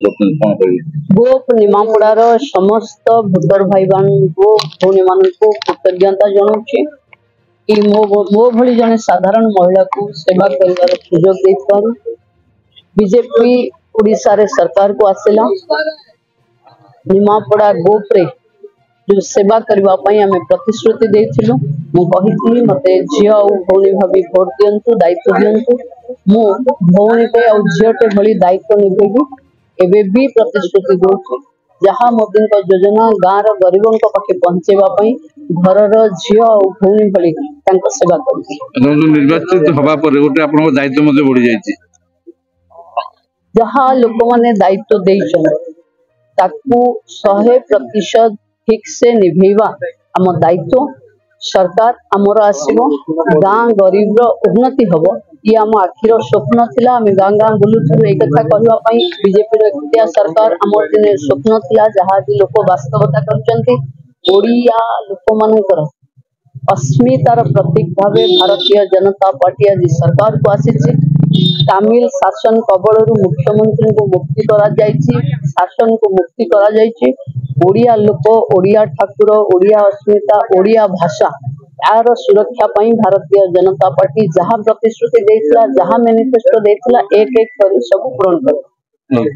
गोप निमापड़ार समस्त भोटर भाई गो भौणी मान कृतज्ञता जनाऊँ कि मो भली जने साधारण महिला को सेवा कर सुजोग बीजेपी उड़ीसा रे सरकार को आसला निमापड़ा गोप रे जो सेवा करने आम प्रतिश्रुति देथिलु मुझे मत झी और भौणी भाभी भोट दिंतु दायित्व दिंतु मु भौणी पे और झीटे भली दायित्व निभेगी एबे भी प्रतिश्रुति दूसरी जहाँ मोदी योजना गाँव गरीबों पाखे पहुँचेवाई घर झी और भौणी भली सेवा कर निर्वाचित हवा पर गोटे आप दायित्व बढ़ी जाए जहाँ लोक मैंने दायित्व देइछन ताकू 100% ठीक से निभेवा आम दायित्व सरकार आमर आसो गाँ गरीब उन्नति हम ये आम आखिर स्वप्न थिला आम गाँ गाँ बुलूलु एक कथा कहवाई बीजेपी एकुटिया सरकार आमर दिन स्वप्न थिला जहाँ भी लोक वास्तवता करछंती ओडिया लोक मानकर अस्मितार प्रतीक भावे भारतीय जनता पार्टी आज सरकार को आसी तमिल शासन कबल मुख्यमंत्री को मुक्ति करा शासन को मुक्ति करा ओडिया लोक ओडिया ठाकुर ओडिया अस्मिता ओडिया भाषा यार सुरक्षा पाई भारतीय जनता पार्टी जहाँ प्रतिश्रुति देथिला जहाँ मैनिफेस्टो देथिला एक एक करी सब पूर्ण कर।